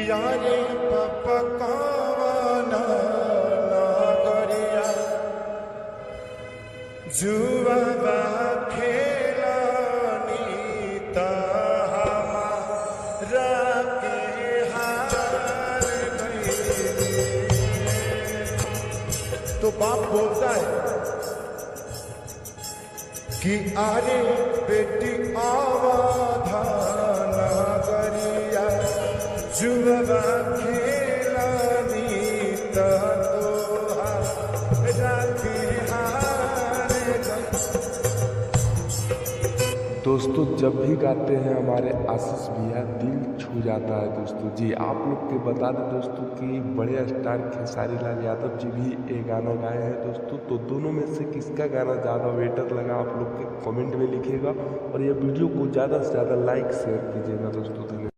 यारे पपकावाना नागरिया जुआ खेलानी हमारा के हार गई। तो बाप बोलता है कि अरे बेटी आवाधाना गरिया जुआ खेलानी तोहरा के हार गई। दोस्तों जब भी गाते हैं हमारे आशीष भैया दिल छू जाता है दोस्तों जी। आप लोग के बता दें दोस्तों कि बड़े स्टार खेसारी लाल यादव जी भी ये गाना गाए हैं दोस्तों। तो दोनों में से किसका गाना ज़्यादा बेटर लगा आप लोग के कमेंट में लिखिएगा और ये वीडियो को ज़्यादा से ज़्यादा लाइक शेयर कीजिएगा दोस्तों।